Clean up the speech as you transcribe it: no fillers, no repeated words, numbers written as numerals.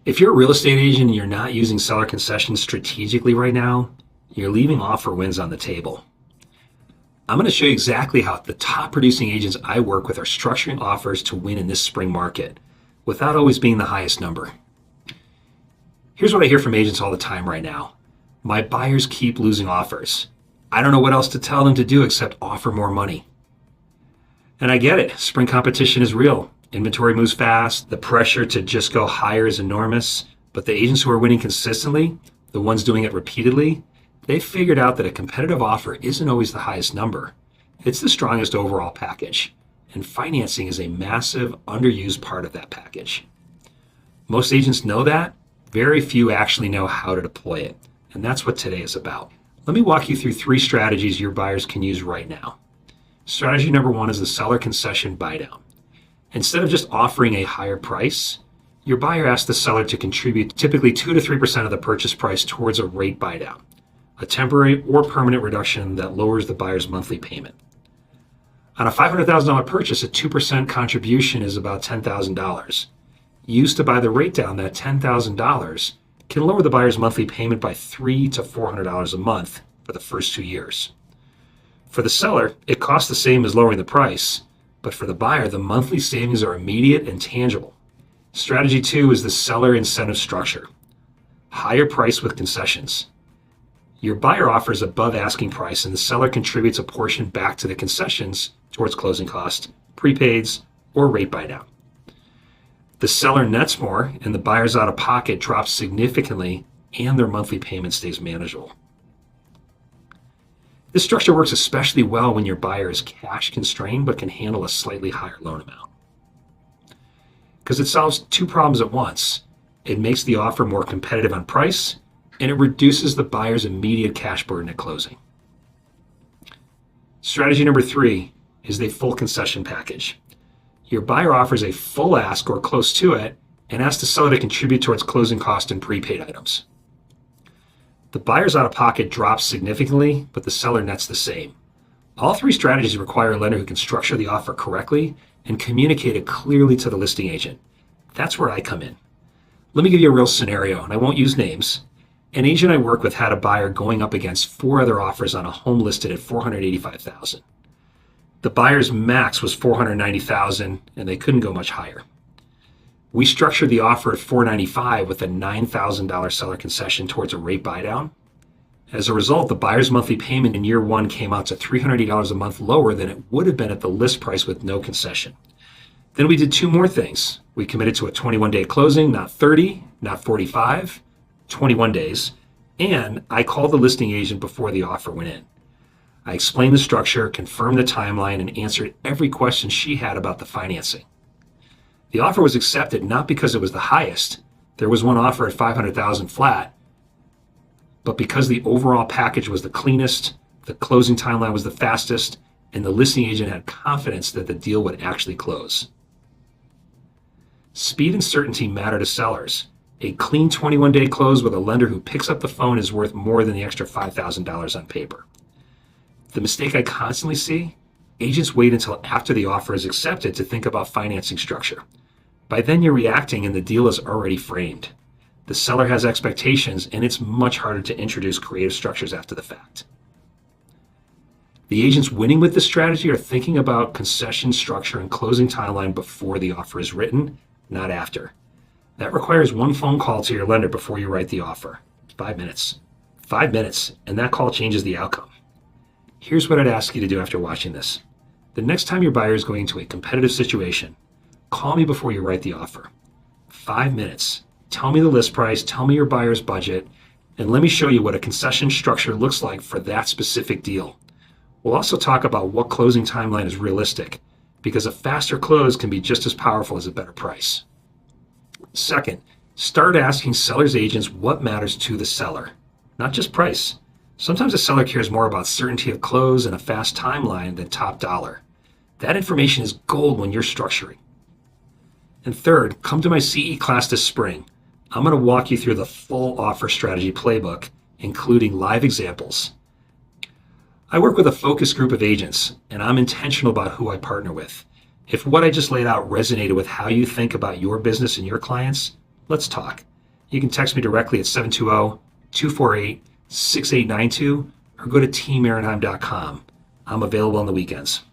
If you're a real estate agent and you're not using seller concessions strategically right now, you're leaving offer wins on the table. I'm going to show you exactly how the top producing agents I work with are structuring offers to win in this spring market without always being the highest number. Here's what I hear from agents all the time right now. My buyers keep losing offers. I don't know what else to tell them to do except offer more money. And I get it. Spring competition is real. Inventory moves fast. The pressure to just go higher is enormous. But the agents who are winning consistently, the ones doing it repeatedly, they've figured out that a competitive offer isn't always the highest number. It's the strongest overall package. And financing is a massive, underused part of that package. Most agents know that. Very few actually know how to deploy it. And that's what today is about. Let me walk you through 3 strategies your buyers can use right now. Strategy number 1 is the seller concession buydown. Instead of just offering a higher price, your buyer asks the seller to contribute typically 2 to 3% of the purchase price towards a rate buydown, a temporary or permanent reduction that lowers the buyer's monthly payment. On a $500,000 purchase, a 2% contribution is about $10,000. Used to buy the rate down, that $10,000 can lower the buyer's monthly payment by $300 to $400 a month for the first 2 years. For the seller, it costs the same as lowering the price, but for the buyer, the monthly savings are immediate and tangible. Strategy 2 is the seller incentive structure. Higher price with concessions. Your buyer offers above asking price and the seller contributes a portion back to the concessions towards closing costs, prepaids, or rate buydown. The seller nets more and the buyer's out-of-pocket drops significantly and their monthly payment stays manageable. This structure works especially well when your buyer is cash constrained but can handle a slightly higher loan amount. Because it solves 2 problems at once. It makes the offer more competitive on price, and it reduces the buyer's immediate cash burden at closing. Strategy number 3 is the full concession package. Your buyer offers a full ask or close to it and asks the seller to contribute towards closing costs and prepaid items. The buyer's out-of-pocket drops significantly, but the seller nets the same. All 3 strategies require a lender who can structure the offer correctly and communicate it clearly to the listing agent. That's where I come in. Let me give you a real scenario, and I won't use names. An agent I work with had a buyer going up against 4 other offers on a home listed at $485,000. The buyer's max was $490,000, and they couldn't go much higher. We structured the offer at $495,000 with a $9,000 seller concession towards a rate buydown. As a result, the buyer's monthly payment in year 1 came out to $380 a month lower than it would have been at the list price with no concession. Then we did 2 more things. We committed to a 21-day closing, not 30, not 45, 21 days, and I called the listing agent before the offer went in. I explained the structure, confirmed the timeline, and answered every question she had about the financing. The offer was accepted not because it was the highest. There was one offer at $500,000 flat, but because the overall package was the cleanest, the closing timeline was the fastest, and the listing agent had confidence that the deal would actually close. Speed and certainty matter to sellers. A clean 21-day close with a lender who picks up the phone is worth more than the extra $5,000 on paper. The mistake I constantly see, agents wait until after the offer is accepted to think about financing structure. By then you're reacting and the deal is already framed. The seller has expectations and it's much harder to introduce creative structures after the fact. The agents winning with this strategy are thinking about concession structure and closing timeline before the offer is written, not after. That requires 1 phone call to your lender before you write the offer. 5 minutes. 5 minutes, and that call changes the outcome. Here's what I'd ask you to do after watching this. The next time your buyer is going into a competitive situation, call me before you write the offer. 5 minutes. Tell me the list price, tell me your buyer's budget, and let me show you what a concession structure looks like for that specific deal. We'll also talk about what closing timeline is realistic, because a faster close can be just as powerful as a better price. Second, start asking sellers' agents what matters to the seller, not just price. Sometimes a seller cares more about certainty of close and a fast timeline than top dollar. That information is gold when you're structuring. And third, come to my CE class this spring. I'm going to walk you through the full offer strategy playbook, including live examples. I work with a focus group of agents, and I'm intentional about who I partner with. If what I just laid out resonated with how you think about your business and your clients, let's talk. You can text me directly at 720-248-6892 or go to teamaronheim.com. I'm available on the weekends.